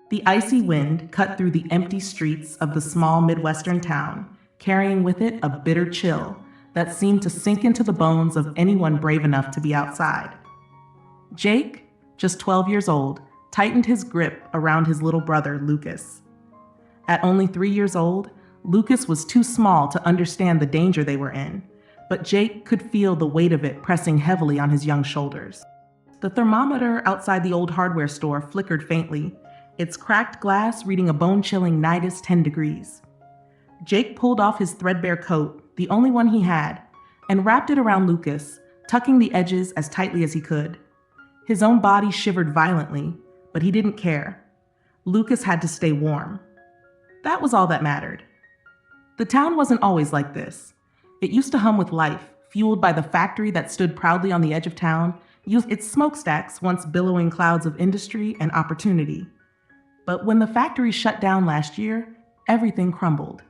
The icy wind cut through the empty streets of the small Midwestern town, carrying with it a bitter chill that seemed to sink into the bones of anyone brave enough to be outside. Jake, just 12 years old, tightened his grip around his little brother, Lucas. At only 3 years old, Lucas was too small to understand the danger they were in, but Jake could feel the weight of it pressing heavily on his young shoulders. The thermometer outside the old hardware store flickered faintly, its cracked glass reading a bone-chilling -10 degrees. Jake pulled off his threadbare coat, the only one he had, and wrapped it around Lucas, tucking the edges as tightly as he could. His own body shivered violently, but he didn't care. Lucas had to stay warm. That was all that mattered. The town wasn't always like this. It used to hum with life, fueled by the factory that stood proudly on the edge of town, used its smokestacks once billowing clouds of industry and opportunity. But when the factory shut down last year, everything crumbled.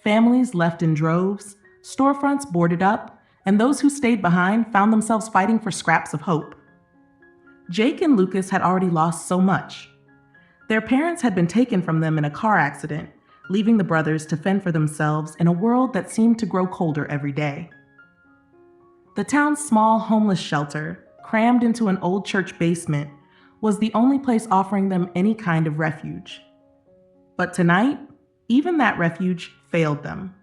Families left in droves, storefronts boarded up, and those who stayed behind found themselves fighting for scraps of hope. Jake and Lucas had already lost so much. Their parents had been taken from them in a car accident, leaving the brothers to fend for themselves in a world that seemed to grow colder every day. The town's small homeless shelter, crammed into an old church basement, was the only place offering them any kind of refuge. But tonight, even that refuge failed them.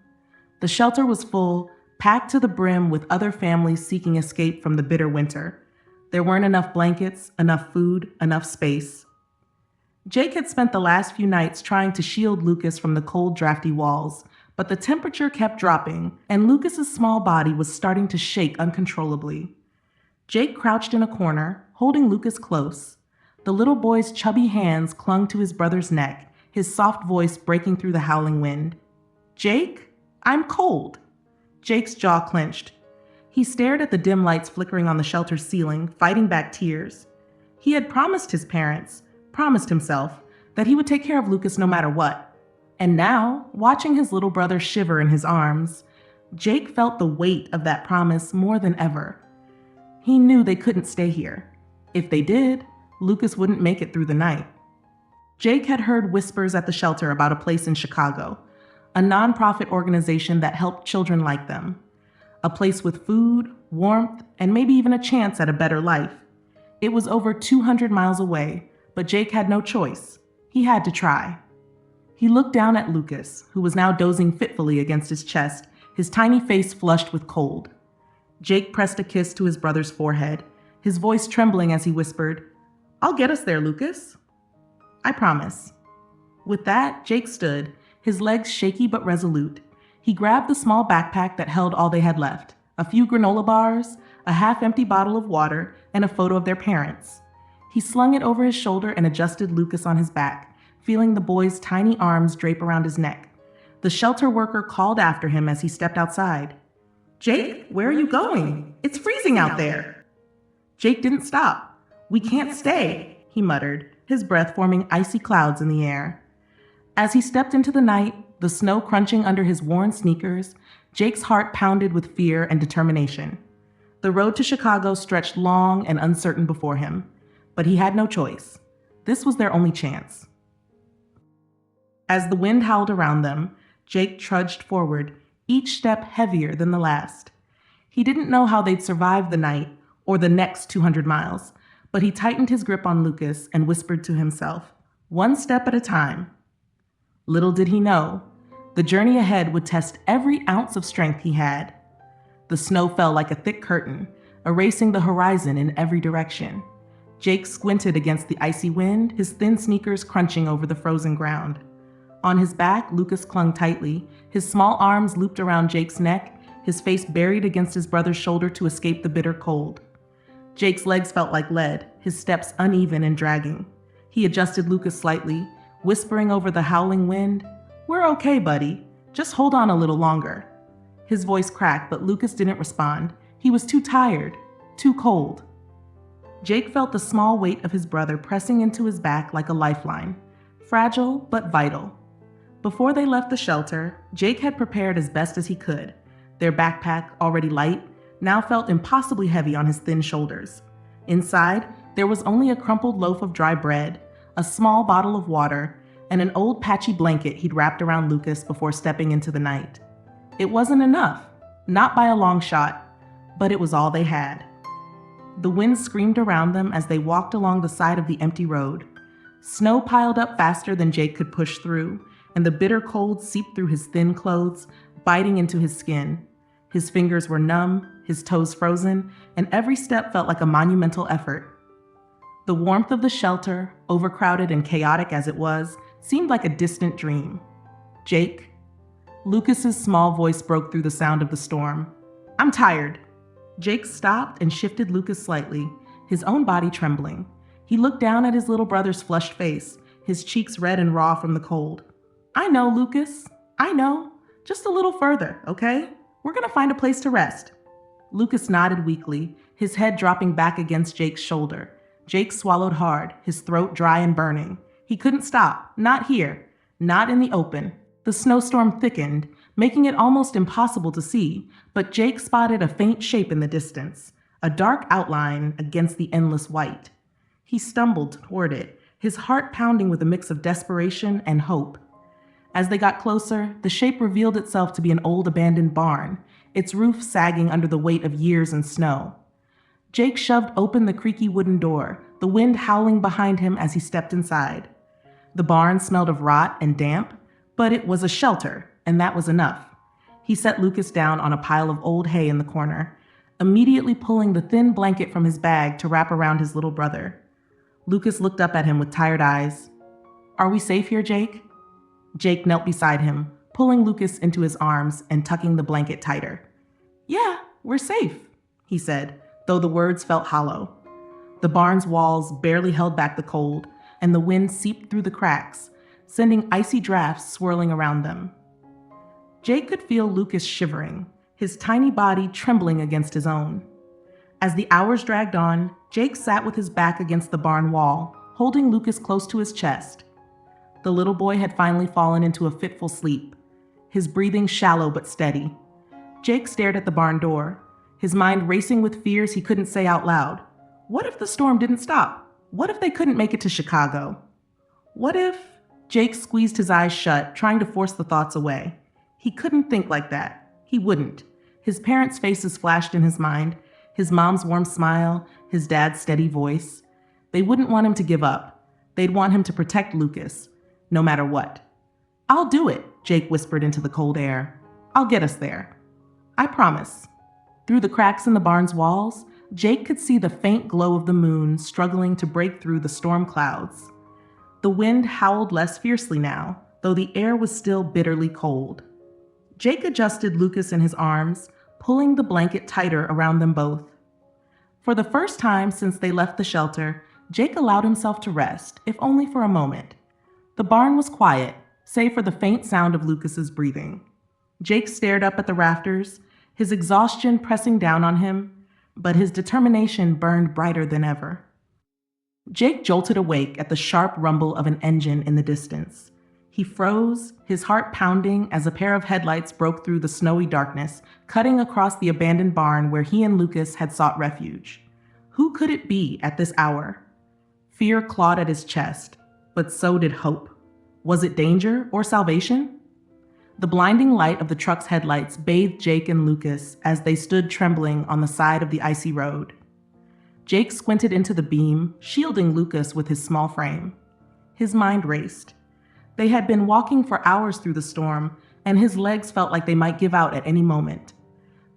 The shelter was full, packed to the brim with other families seeking escape from the bitter winter. There weren't enough blankets, enough food, enough space. Jake had spent the last few nights trying to shield Lucas from the cold, drafty walls, but the temperature kept dropping, and Lucas's small body was starting to shake uncontrollably. Jake crouched in a corner, holding Lucas close. The little boy's chubby hands clung to his brother's neck, his soft voice breaking through the howling wind. "Jake, I'm cold." Jake's jaw clenched. He stared at the dim lights flickering on the shelter's ceiling, fighting back tears. He had promised his parents, promised himself, that he would take care of Lucas no matter what. And now, watching his little brother shiver in his arms, Jake felt the weight of that promise more than ever. He knew they couldn't stay here. If they did, Lucas wouldn't make it through the night. Jake had heard whispers at the shelter about a place in Chicago, a nonprofit organization that helped children like them. A place with food, warmth, and maybe even a chance at a better life. It was over 200 miles away, but Jake had no choice. He had to try. He looked down at Lucas, who was now dozing fitfully against his chest, his tiny face flushed with cold. Jake pressed a kiss to his brother's forehead, his voice trembling as he whispered, "I'll get us there, Lucas. I promise." With that, Jake stood, his legs shaky but resolute. He grabbed the small backpack that held all they had left, a few granola bars, a half-empty bottle of water, and a photo of their parents. He slung it over his shoulder and adjusted Lucas on his back, feeling the boy's tiny arms drape around his neck. The shelter worker called after him as he stepped outside. "Jake, where are you going? It's freezing out there." Jake didn't stop. "We can't stay," he muttered, his breath forming icy clouds in the air. As he stepped into the night, the snow crunching under his worn sneakers, Jake's heart pounded with fear and determination. The road to Chicago stretched long and uncertain before him, but he had no choice. This was their only chance. As the wind howled around them, Jake trudged forward, each step heavier than the last. He didn't know how they'd survive the night or the next 200 miles, but he tightened his grip on Lucas and whispered to himself, one step at a time. Little did he know, the journey ahead would test every ounce of strength he had. The snow fell like a thick curtain, erasing the horizon in every direction. Jake squinted against the icy wind, his thin sneakers crunching over the frozen ground. On his back, Lucas clung tightly, his small arms looped around Jake's neck, his face buried against his brother's shoulder to escape the bitter cold. Jake's legs felt like lead, his steps uneven and dragging. He adjusted Lucas slightly, whispering over the howling wind, "We're okay, buddy. Just hold on a little longer." His voice cracked, but Lucas didn't respond. He was too tired, too cold. Jake felt the small weight of his brother pressing into his back like a lifeline, fragile but vital. Before they left the shelter, Jake had prepared as best as he could. Their backpack, already light, now felt impossibly heavy on his thin shoulders. Inside, there was only a crumpled loaf of dry bread, a small bottle of water, and an old patchy blanket he'd wrapped around Lucas before stepping into the night. It wasn't enough, not by a long shot, but it was all they had. The wind screamed around them as they walked along the side of the empty road. Snow piled up faster than Jake could push through, and the bitter cold seeped through his thin clothes, biting into his skin. His fingers were numb, his toes frozen, and every step felt like a monumental effort. The warmth of the shelter, overcrowded and chaotic as it was, seemed like a distant dream. "Jake?" Lucas's small voice broke through the sound of the storm. "I'm tired." Jake stopped and shifted Lucas slightly, his own body trembling. He looked down at his little brother's flushed face, his cheeks red and raw from the cold. "I know, Lucas. I know. Just a little further, okay? We're gonna find a place to rest." Lucas nodded weakly, his head dropping back against Jake's shoulder. Jake swallowed hard, his throat dry and burning. He couldn't stop, not here, not in the open. The snowstorm thickened, making it almost impossible to see, but Jake spotted a faint shape in the distance, a dark outline against the endless white. He stumbled toward it, his heart pounding with a mix of desperation and hope. As they got closer, the shape revealed itself to be an old abandoned barn, its roof sagging under the weight of years and snow. Jake shoved open the creaky wooden door, the wind howling behind him as he stepped inside. The barn smelled of rot and damp, but it was a shelter, and that was enough. He set Lucas down on a pile of old hay in the corner, immediately pulling the thin blanket from his bag to wrap around his little brother. Lucas looked up at him with tired eyes. "Are we safe here, Jake?" Jake knelt beside him, pulling Lucas into his arms and tucking the blanket tighter. "Yeah, we're safe," he said, though the words felt hollow. The barn's walls barely held back the cold, and the wind seeped through the cracks, sending icy drafts swirling around them. Jake could feel Lucas shivering, his tiny body trembling against his own. As the hours dragged on, Jake sat with his back against the barn wall, holding Lucas close to his chest. The little boy had finally fallen into a fitful sleep, his breathing shallow but steady. Jake stared at the barn door, his mind racing with fears he couldn't say out loud. What if the storm didn't stop? What if they couldn't make it to Chicago? What if... Jake squeezed his eyes shut, trying to force the thoughts away. He couldn't think like that. He wouldn't. His parents' faces flashed in his mind, his mom's warm smile, his dad's steady voice. They wouldn't want him to give up. They'd want him to protect Lucas, no matter what. "I'll do it," Jake whispered into the cold air. "I'll get us there. I promise." Through the cracks in the barn's walls, Jake could see the faint glow of the moon struggling to break through the storm clouds. The wind howled less fiercely now, though the air was still bitterly cold. Jake adjusted Lucas in his arms, pulling the blanket tighter around them both. For the first time since they left the shelter, Jake allowed himself to rest, if only for a moment. The barn was quiet, save for the faint sound of Lucas's breathing. Jake stared up at the rafters, his exhaustion pressing down on him, but his determination burned brighter than ever. Jake jolted awake at the sharp rumble of an engine in the distance. He froze, his heart pounding as a pair of headlights broke through the snowy darkness, cutting across the abandoned barn where he and Lucas had sought refuge. Who could it be at this hour? Fear clawed at his chest, but so did hope. Was it danger or salvation? The blinding light of the truck's headlights bathed Jake and Lucas as they stood trembling on the side of the icy road. Jake squinted into the beam, shielding Lucas with his small frame. His mind raced. They had been walking for hours through the storm, and his legs felt like they might give out at any moment.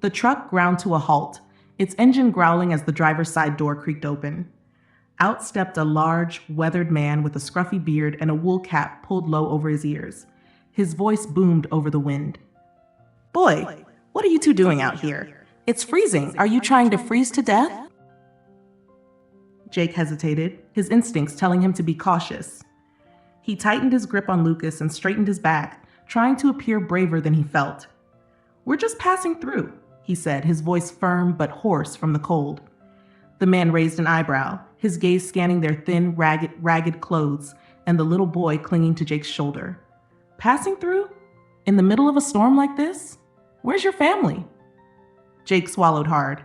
The truck ground to a halt, its engine growling as the driver's side door creaked open. Out stepped a large, weathered man with a scruffy beard and a wool cap pulled low over his ears. His voice boomed over the wind. "Boy, what are you two doing out here? It's freezing. Are you trying to freeze to death?" Jake hesitated, his instincts telling him to be cautious. He tightened his grip on Lucas and straightened his back, trying to appear braver than he felt. "We're just passing through," he said, his voice firm but hoarse from the cold. The man raised an eyebrow, his gaze scanning their thin, ragged clothes and the little boy clinging to Jake's shoulder. "Passing through? In the middle of a storm like this? Where's your family?" Jake swallowed hard.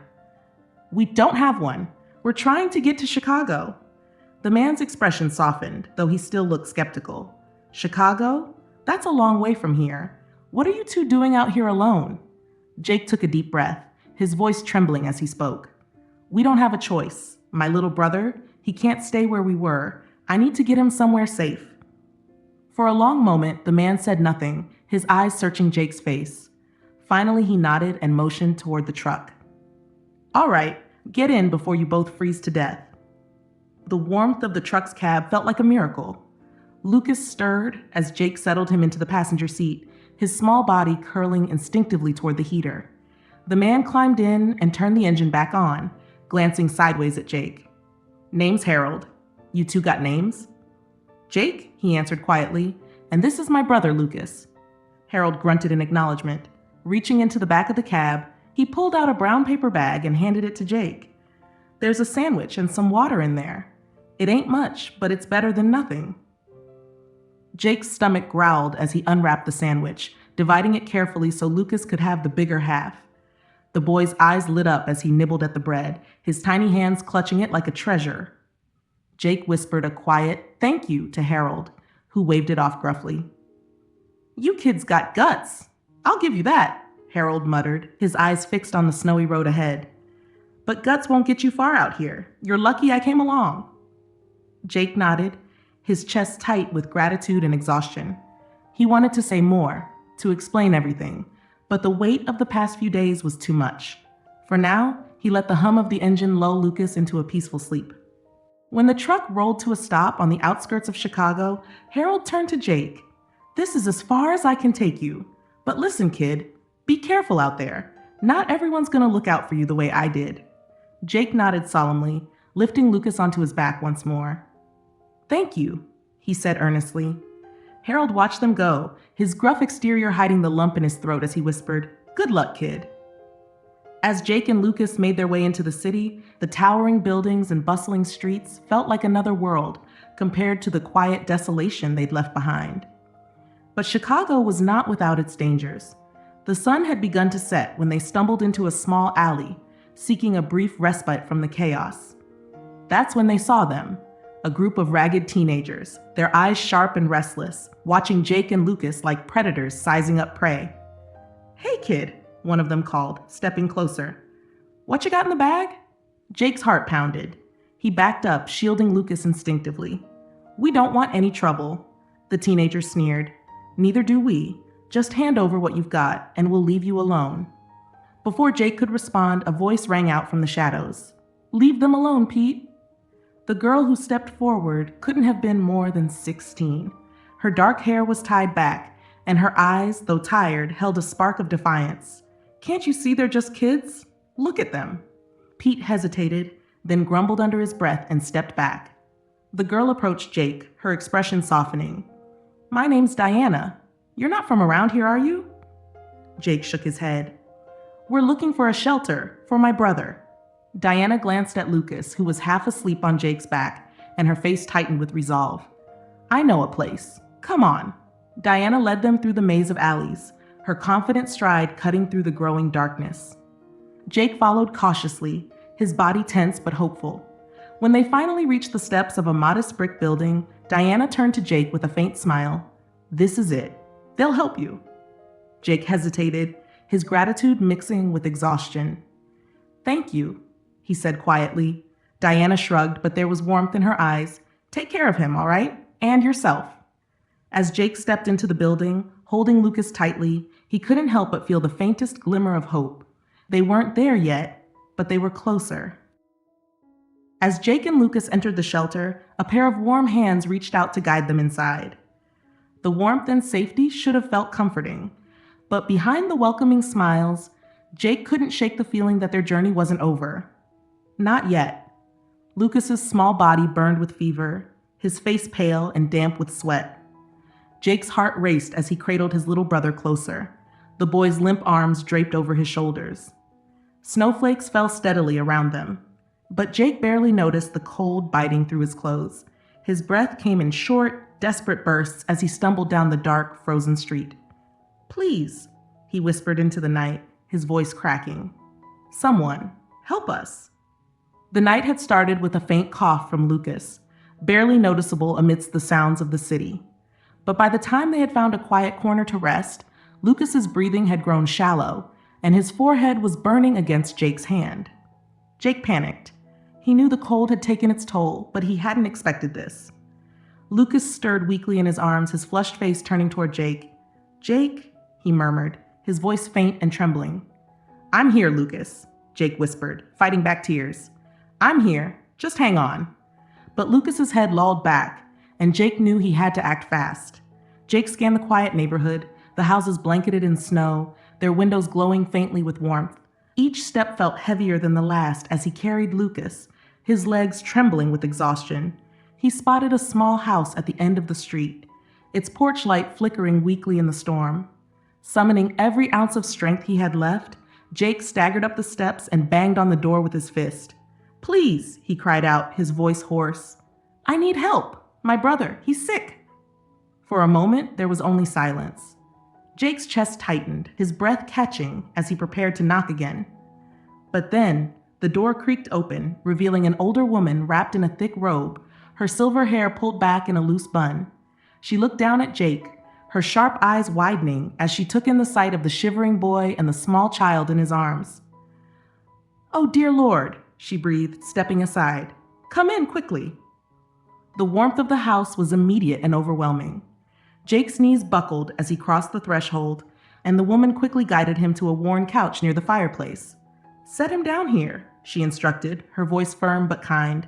"We don't have one. We're trying to get to Chicago." The man's expression softened, though he still looked skeptical. Chicago? That's a long way from here. What are you two doing out here alone? Jake took a deep breath, his voice trembling as he spoke. We don't have a choice. My little brother, he can't stay where we were. I need to get him somewhere safe. For a long moment, the man said nothing, his eyes searching Jake's face. Finally, he nodded and motioned toward the truck. All right, get in before you both freeze to death. The warmth of the truck's cab felt like a miracle. Lucas stirred as Jake settled him into the passenger seat, his small body curling instinctively toward the heater. The man climbed in and turned the engine back on, glancing sideways at Jake. Name's Harold. You two got names? Jake, he answered quietly, and this is my brother, Lucas. Harold grunted in acknowledgement. Reaching into the back of the cab, he pulled out a brown paper bag and handed it to Jake. There's a sandwich and some water in there. It ain't much, but it's better than nothing. Jake's stomach growled as he unwrapped the sandwich, dividing it carefully so Lucas could have the bigger half. The boy's eyes lit up as he nibbled at the bread, his tiny hands clutching it like a treasure. Jake whispered a quiet thank you to Harold, who waved it off gruffly. You kids got guts. I'll give you that, Harold muttered, his eyes fixed on the snowy road ahead. But guts won't get you far out here. You're lucky I came along. Jake nodded, his chest tight with gratitude and exhaustion. He wanted to say more, to explain everything, but the weight of the past few days was too much. For now, he let the hum of the engine lull Lucas into a peaceful sleep. When the truck rolled to a stop on the outskirts of Chicago, Harold turned to Jake. This is as far as I can take you. But listen, kid, be careful out there. Not everyone's going to look out for you the way I did. Jake nodded solemnly, lifting Lucas onto his back once more. Thank you, he said earnestly. Harold watched them go, his gruff exterior hiding the lump in his throat as he whispered, Good luck, kid. As Jake and Lucas made their way into the city, the towering buildings and bustling streets felt like another world compared to the quiet desolation they'd left behind. But Chicago was not without its dangers. The sun had begun to set when they stumbled into a small alley, seeking a brief respite from the chaos. That's when they saw them, a group of ragged teenagers, their eyes sharp and restless, watching Jake and Lucas like predators sizing up prey. Hey, kid, one of them called, stepping closer. What you got in the bag? Jake's heart pounded. He backed up, shielding Lucas instinctively. We don't want any trouble, the teenager sneered. Neither do we. Just hand over what you've got, and we'll leave you alone. Before Jake could respond, a voice rang out from the shadows. Leave them alone, Pete. The girl who stepped forward couldn't have been more than 16. Her dark hair was tied back, and her eyes, though tired, held a spark of defiance. Can't you see they're just kids? Look at them. Pete hesitated, then grumbled under his breath and stepped back. The girl approached Jake, her expression softening. My name's Diana. You're not from around here, are you? Jake shook his head. We're looking for a shelter for my brother. Diana glanced at Lucas, who was half asleep on Jake's back, and her face tightened with resolve. I know a place. Come on. Diana led them through the maze of alleys, her confident stride cutting through the growing darkness. Jake followed cautiously, his body tense but hopeful. When they finally reached the steps of a modest brick building, Diana turned to Jake with a faint smile. This is it. They'll help you. Jake hesitated, his gratitude mixing with exhaustion. Thank you, he said quietly. Diana shrugged, but there was warmth in her eyes. Take care of him, all right? And yourself. As Jake stepped into the building, holding Lucas tightly, he couldn't help but feel the faintest glimmer of hope. They weren't there yet, but they were closer. As Jake and Lucas entered the shelter, a pair of warm hands reached out to guide them inside. The warmth and safety should have felt comforting, but behind the welcoming smiles, Jake couldn't shake the feeling that their journey wasn't over. Not yet. Lucas's small body burned with fever, his face pale and damp with sweat. Jake's heart raced as he cradled his little brother closer, the boy's limp arms draped over his shoulders. Snowflakes fell steadily around them, but Jake barely noticed the cold biting through his clothes. His breath came in short, desperate bursts as he stumbled down the dark, frozen street. Please, he whispered into the night, his voice cracking. Someone, help us. The night had started with a faint cough from Lucas. barely noticeable amidst the sounds of the city. But by the time they had found a quiet corner to rest, Lucas's breathing had grown shallow, and his forehead was burning against Jake's hand. Jake panicked. He knew the cold had taken its toll, but he hadn't expected this. Lucas stirred weakly in his arms, his flushed face turning toward Jake. "Jake," he murmured, his voice faint and trembling. "I'm here, Lucas," Jake whispered, fighting back tears. "I'm here. Just hang on." But Lucas's head lolled back, and Jake knew he had to act fast. Jake scanned the quiet neighborhood, the houses blanketed in snow, their windows glowing faintly with warmth. Each step felt heavier than the last as he carried Lucas, his legs trembling with exhaustion. He spotted a small house at the end of the street, its porch light flickering weakly in the storm. Summoning every ounce of strength he had left, Jake staggered up the steps and banged on the door with his fist. "Please," he cried out, his voice hoarse. "I need help. My brother, he's sick." For a moment, there was only silence. Jake's chest tightened, his breath catching as he prepared to knock again. But then, the door creaked open, revealing an older woman wrapped in a thick robe, her silver hair pulled back in a loose bun. She looked down at Jake, her sharp eyes widening as she took in the sight of the shivering boy and the small child in his arms. "Oh, dear Lord," she breathed, stepping aside. "Come in quickly." The warmth of the house was immediate and overwhelming. Jake's knees buckled as he crossed the threshold, and the woman quickly guided him to a worn couch near the fireplace. "Set him down here," she instructed, her voice firm but kind.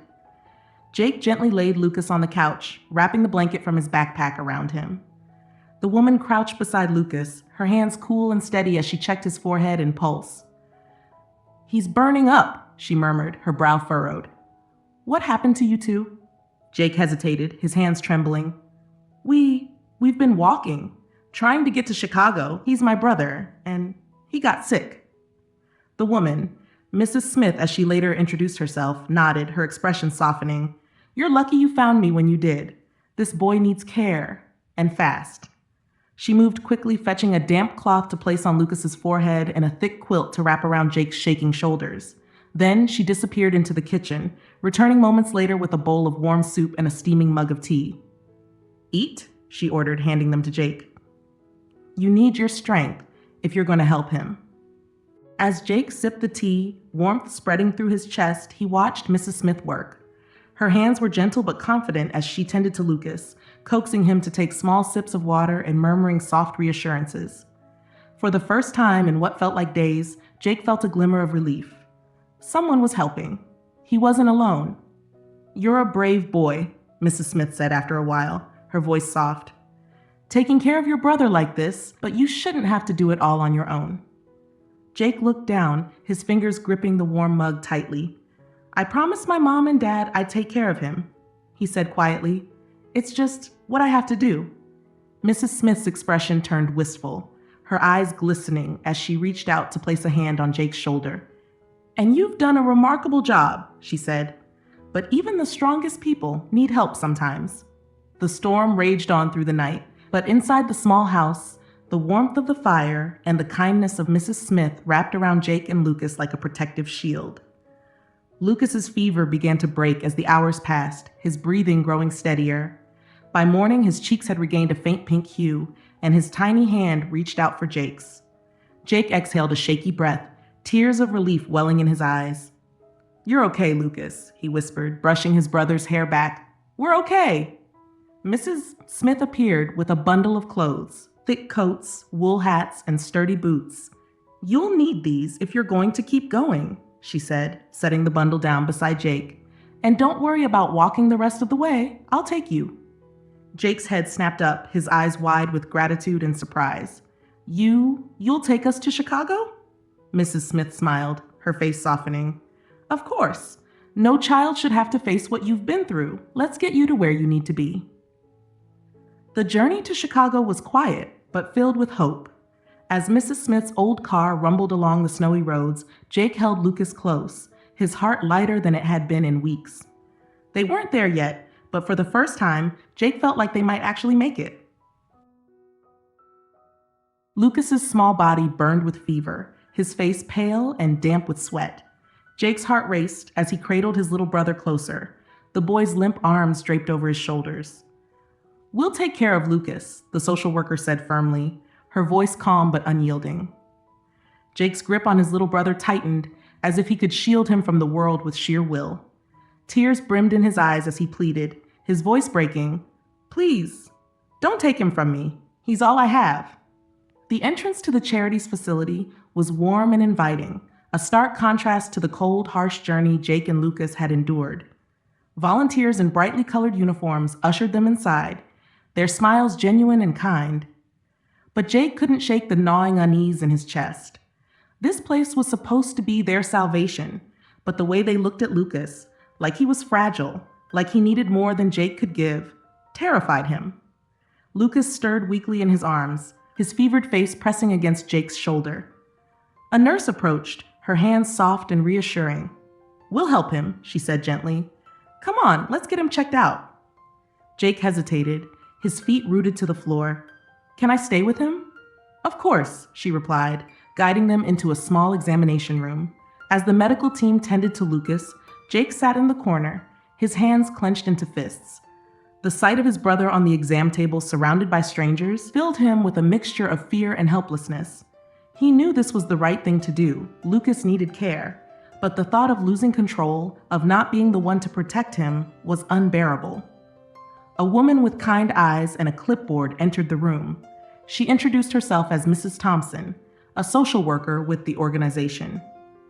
Jake gently laid Lucas on the couch, wrapping the blanket from his backpack around him. The woman crouched beside Lucas, her hands cool and steady as she checked his forehead and pulse. "He's burning up," she murmured, her brow furrowed. "What happened to you two?" Jake hesitated, his hands trembling. We've been walking, trying to get to Chicago. He's my brother, and he got sick." The woman, Mrs. Smith as she later introduced herself, nodded, her expression softening. "You're lucky you found me when you did. This boy needs care, and fast." She moved quickly, fetching a damp cloth to place on Lucas's forehead and a thick quilt to wrap around Jake's shaking shoulders. Then she disappeared into the kitchen, returning moments later with a bowl of warm soup and a steaming mug of tea. "Eat," she ordered, handing them to Jake. "You need your strength if you're going to help him." As Jake sipped the tea, warmth spreading through his chest, he watched Mrs. Smith work. Her hands were gentle but confident as she tended to Lucas, coaxing him to take small sips of water and murmuring soft reassurances. For the first time in what felt like days, Jake felt a glimmer of relief. Someone was helping. He wasn't alone. "You're a brave boy," Mrs. Smith said after a while, her voice soft. "Taking care of your brother like this, but you shouldn't have to do it all on your own." Jake looked down, his fingers gripping the warm mug tightly. "I promised my mom and dad I'd take care of him," he said quietly. "It's just what I have to do." Mrs. Smith's expression turned wistful, her eyes glistening as she reached out to place a hand on Jake's shoulder. "And you've done a remarkable job," she said. "But even the strongest people need help sometimes." The storm raged on through the night, but inside the small house, the warmth of the fire and the kindness of Mrs. Smith wrapped around Jake and Lucas like a protective shield. Lucas's fever began to break as the hours passed, his breathing growing steadier. By morning, his cheeks had regained a faint pink hue, and his tiny hand reached out for Jake's. Jake exhaled a shaky breath, tears of relief welling in his eyes. "You're okay, Lucas," he whispered, brushing his brother's hair back. "We're okay." Mrs. Smith appeared with a bundle of clothes, thick coats, wool hats, and sturdy boots. "You'll need these if you're going to keep going," she said, setting the bundle down beside Jake. "And don't worry about walking the rest of the way. I'll take you." Jake's head snapped up, his eyes wide with gratitude and surprise. You'll take us to Chicago?" Mrs. Smith smiled, her face softening. "Of course. No child should have to face what you've been through. Let's get you to where you need to be." The journey to Chicago was quiet, but filled with hope. As Mrs. Smith's old car rumbled along the snowy roads, Jake held Lucas close, his heart lighter than it had been in weeks. They weren't there yet, but for the first time, Jake felt like they might actually make it. Lucas's small body burned with fever, his face pale and damp with sweat. Jake's heart raced as he cradled his little brother closer, the boy's limp arms draped over his shoulders. "We'll take care of Lucas," the social worker said firmly, her voice calm but unyielding. Jake's grip on his little brother tightened, as if he could shield him from the world with sheer will. Tears brimmed in his eyes as he pleaded, his voice breaking, "Please, don't take him from me. He's all I have." The entrance to the charity's facility was warm and inviting, a stark contrast to the cold, harsh journey Jake and Lucas had endured. Volunteers in brightly colored uniforms ushered them inside, their smiles genuine and kind. But Jake couldn't shake the gnawing unease in his chest. This place was supposed to be their salvation, but the way they looked at Lucas, like he was fragile, like he needed more than Jake could give, terrified him. Lucas stirred weakly in his arms, his fevered face pressing against Jake's shoulder. A nurse approached, her hands soft and reassuring. "We'll help him," she said gently. "Come on, let's get him checked out." Jake hesitated, his feet rooted to the floor. "Can I stay with him?" "Of course," she replied, guiding them into a small examination room. As the medical team tended to Lucas, Jake sat in the corner, his hands clenched into fists. The sight of his brother on the exam table surrounded by strangers filled him with a mixture of fear and helplessness. He knew this was the right thing to do. Lucas needed care, but the thought of losing control, of not being the one to protect him, was unbearable. A woman with kind eyes and a clipboard entered the room. She introduced herself as Mrs. Thompson, a social worker with the organization.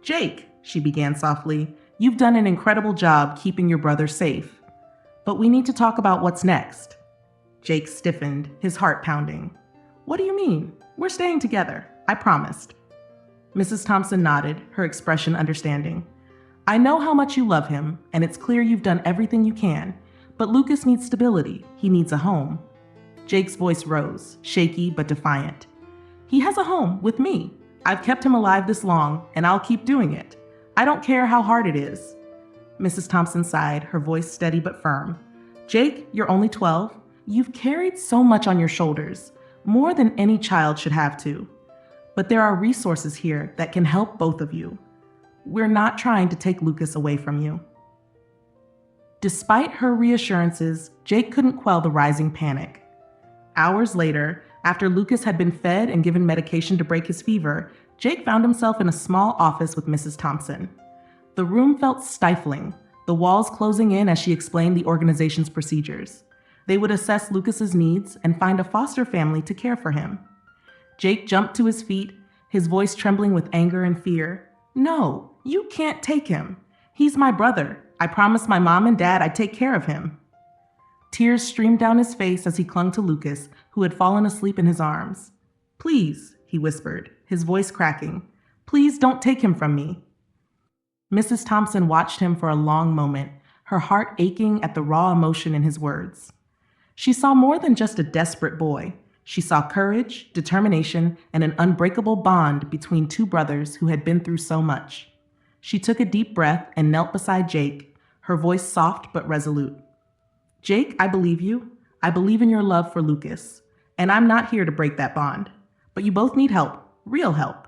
"Jake," she began softly, "you've done an incredible job keeping your brother safe. But we need to talk about what's next." Jake stiffened, his heart pounding. "What do you mean? We're staying together. I promised." Mrs. Thompson nodded, her expression understanding. "I know how much you love him, and it's clear you've done everything you can, but Lucas needs stability. He needs a home." Jake's voice rose, shaky but defiant. "He has a home with me. I've kept him alive this long, and I'll keep doing it. I don't care how hard it is." Mrs. Thompson sighed, her voice steady but firm. "Jake, you're only 12. You've carried so much on your shoulders, more than any child should have to. But there are resources here that can help both of you. We're not trying to take Lucas away from you." Despite her reassurances, Jake couldn't quell the rising panic. Hours later, after Lucas had been fed and given medication to break his fever, Jake found himself in a small office with Mrs. Thompson. The room felt stifling, the walls closing in as she explained the organization's procedures. They would assess Lucas's needs and find a foster family to care for him. Jake jumped to his feet, his voice trembling with anger and fear. "No, you can't take him. He's my brother. I promised my mom and dad I'd take care of him." Tears streamed down his face as he clung to Lucas, who had fallen asleep in his arms. "Please," he whispered, his voice cracking. "Please don't take him from me." Mrs. Thompson watched him for a long moment, her heart aching at the raw emotion in his words. She saw more than just a desperate boy. She saw courage, determination, and an unbreakable bond between two brothers who had been through so much. She took a deep breath and knelt beside Jake, her voice soft but resolute. "Jake, I believe you. I believe in your love for Lucas. And I'm not here to break that bond. But you both need help, real help."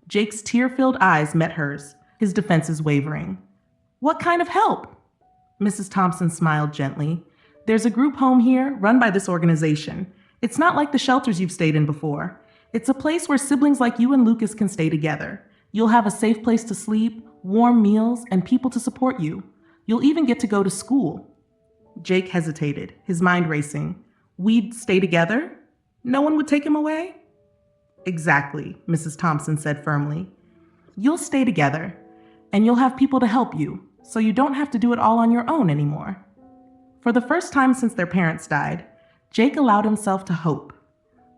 Jake's tear-filled eyes met hers, his defenses wavering. "What kind of help?" Mrs. Thompson smiled gently. "There's a group home here run by this organization. It's not like the shelters you've stayed in before. It's a place where siblings like you and Lucas can stay together. You'll have a safe place to sleep, warm meals, and people to support you. You'll even get to go to school." Jake hesitated, his mind racing. "We'd stay together? No one would take him away?" "Exactly," Mrs. Thompson said firmly. "You'll stay together, and you'll have people to help you, so you don't have to do it all on your own anymore." For the first time since their parents died, Jake allowed himself to hope.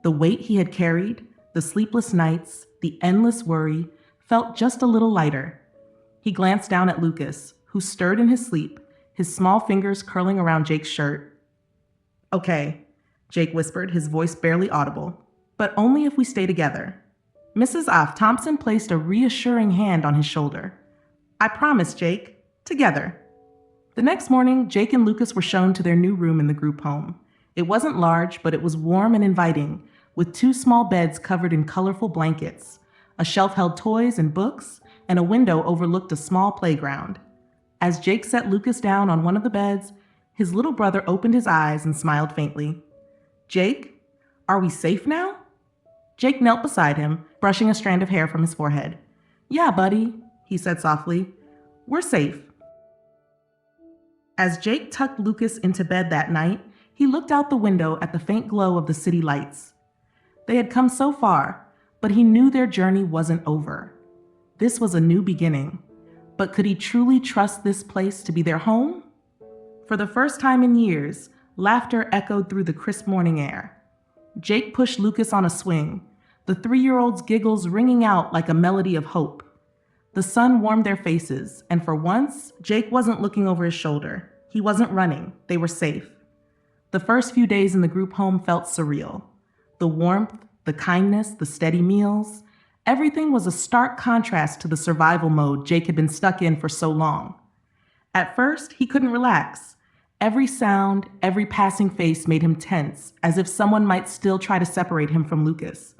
The weight he had carried, the sleepless nights, the endless worry, felt just a little lighter. He glanced down at Lucas, who stirred in his sleep, his small fingers curling around Jake's shirt. "Okay," Jake whispered, his voice barely audible, "but only if we stay together." Mrs. Thompson placed a reassuring hand on his shoulder. "I promise, Jake. Together." The next morning, Jake and Lucas were shown to their new room in the group home. It wasn't large, but it was warm and inviting, with 2 small beds covered in colorful blankets. A shelf held toys and books, and a window overlooked a small playground. As Jake set Lucas down on one of the beds, his little brother opened his eyes and smiled faintly. "Jake, are we safe now?" Jake knelt beside him, brushing a strand of hair from his forehead. "Yeah, buddy," he said softly. "We're safe." As Jake tucked Lucas into bed that night, he looked out the window at the faint glow of the city lights. They had come so far, but he knew their journey wasn't over. This was a new beginning. But could he truly trust this place to be their home? For the first time in years, laughter echoed through the crisp morning air. Jake pushed Lucas on a swing, the 3-year-old's giggles ringing out like a melody of hope. The sun warmed their faces, and for once, Jake wasn't looking over his shoulder. He wasn't running. They were safe. The first few days in the group home felt surreal. The warmth, the kindness, the steady meals, everything was a stark contrast to the survival mode Jake had been stuck in for so long. At first, he couldn't relax. Every sound, every passing face made him tense, as if someone might still try to separate him from Lucas.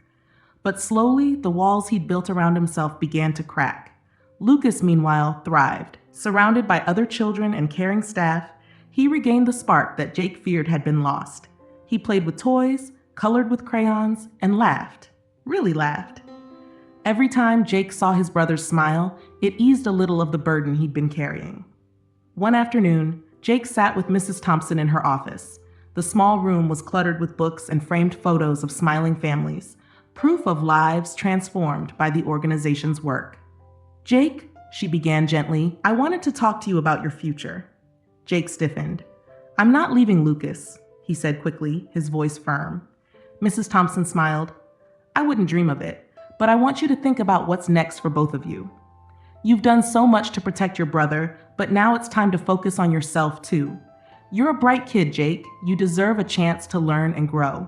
But slowly, the walls he'd built around himself began to crack. Lucas, meanwhile, thrived. Surrounded by other children and caring staff, he regained the spark that Jake feared had been lost. He played with toys, colored with crayons, and laughed. Really laughed. Every time Jake saw his brother's smile, it eased a little of the burden he'd been carrying. One afternoon, Jake sat with Mrs. Thompson in her office. The small room was cluttered with books and framed photos of smiling families, proof of lives transformed by the organization's work. "Jake," she began gently, "I wanted to talk to you about your future." Jake stiffened. "I'm not leaving Lucas," he said quickly, his voice firm. Mrs. Thompson smiled. "I wouldn't dream of it, but I want you to think about what's next for both of you. You've done so much to protect your brother, but now it's time to focus on yourself too. You're a bright kid, Jake. You deserve a chance to learn and grow."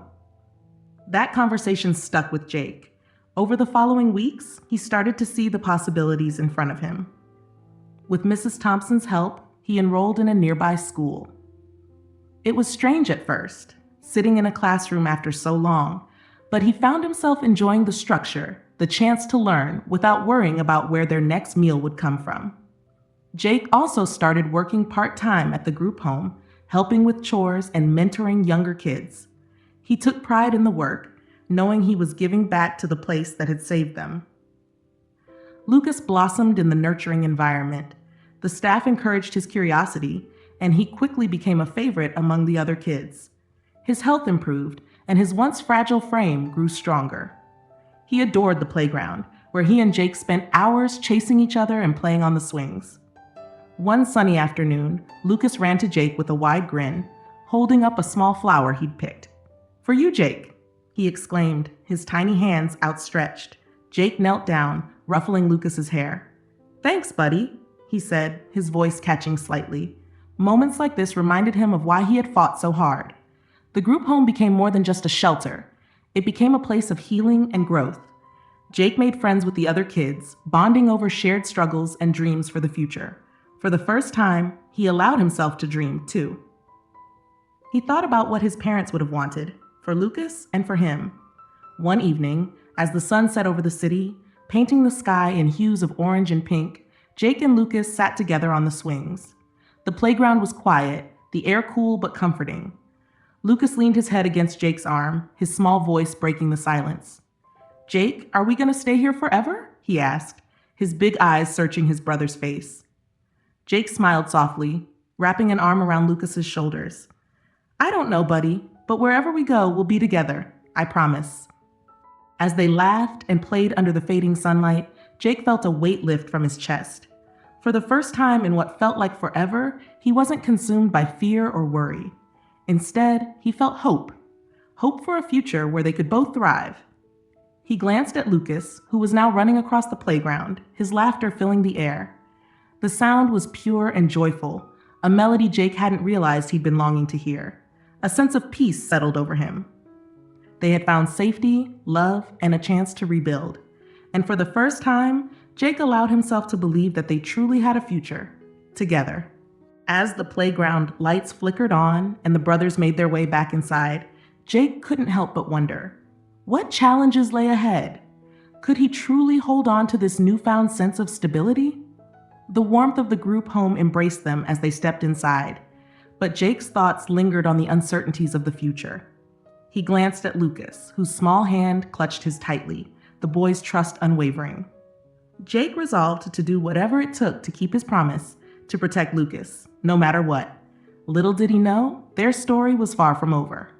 That conversation stuck with Jake. Over the following weeks, he started to see the possibilities in front of him. With Mrs. Thompson's help, he enrolled in a nearby school. It was strange at first, sitting in a classroom after so long, but he found himself enjoying the structure, the chance to learn without worrying about where their next meal would come from. Jake also started working part-time at the group home, helping with chores and mentoring younger kids. He took pride in the work, knowing he was giving back to the place that had saved them. Lucas blossomed in the nurturing environment. The staff encouraged his curiosity, and he quickly became a favorite among the other kids. His health improved, and his once fragile frame grew stronger. He adored the playground, where he and Jake spent hours chasing each other and playing on the swings. One sunny afternoon, Lucas ran to Jake with a wide grin, holding up a small flower he'd picked. "For you, Jake," he exclaimed, his tiny hands outstretched. Jake knelt down, ruffling Lucas's hair. "Thanks, buddy," he said, his voice catching slightly. Moments like this reminded him of why he had fought so hard. The group home became more than just a shelter. It became a place of healing and growth. Jake made friends with the other kids, bonding over shared struggles and dreams for the future. For the first time, he allowed himself to dream, too. He thought about what his parents would have wanted, for Lucas and for him. One evening, as the sun set over the city, painting the sky in hues of orange and pink, Jake and Lucas sat together on the swings. The playground was quiet, the air cool but comforting. Lucas leaned his head against Jake's arm, his small voice breaking the silence. "Jake, are we going to stay here forever?" he asked, his big eyes searching his brother's face. Jake smiled softly, wrapping an arm around Lucas's shoulders. "I don't know, buddy, but wherever we go, we'll be together, I promise." As they laughed and played under the fading sunlight, Jake felt a weight lift from his chest. For the first time in what felt like forever, he wasn't consumed by fear or worry. Instead, he felt hope. Hope for a future where they could both thrive. He glanced at Lucas, who was now running across the playground, his laughter filling the air. The sound was pure and joyful, a melody Jake hadn't realized he'd been longing to hear. A sense of peace settled over him. They had found safety, love, and a chance to rebuild. And for the first time, Jake allowed himself to believe that they truly had a future, together. As the playground lights flickered on and the brothers made their way back inside, Jake couldn't help but wonder, what challenges lay ahead? Could he truly hold on to this newfound sense of stability? The warmth of the group home embraced them as they stepped inside, but Jake's thoughts lingered on the uncertainties of the future. He glanced at Lucas, whose small hand clutched his tightly, the boy's trust unwavering. Jake resolved to do whatever it took to keep his promise to protect Lucas, no matter what. Little did he know, their story was far from over.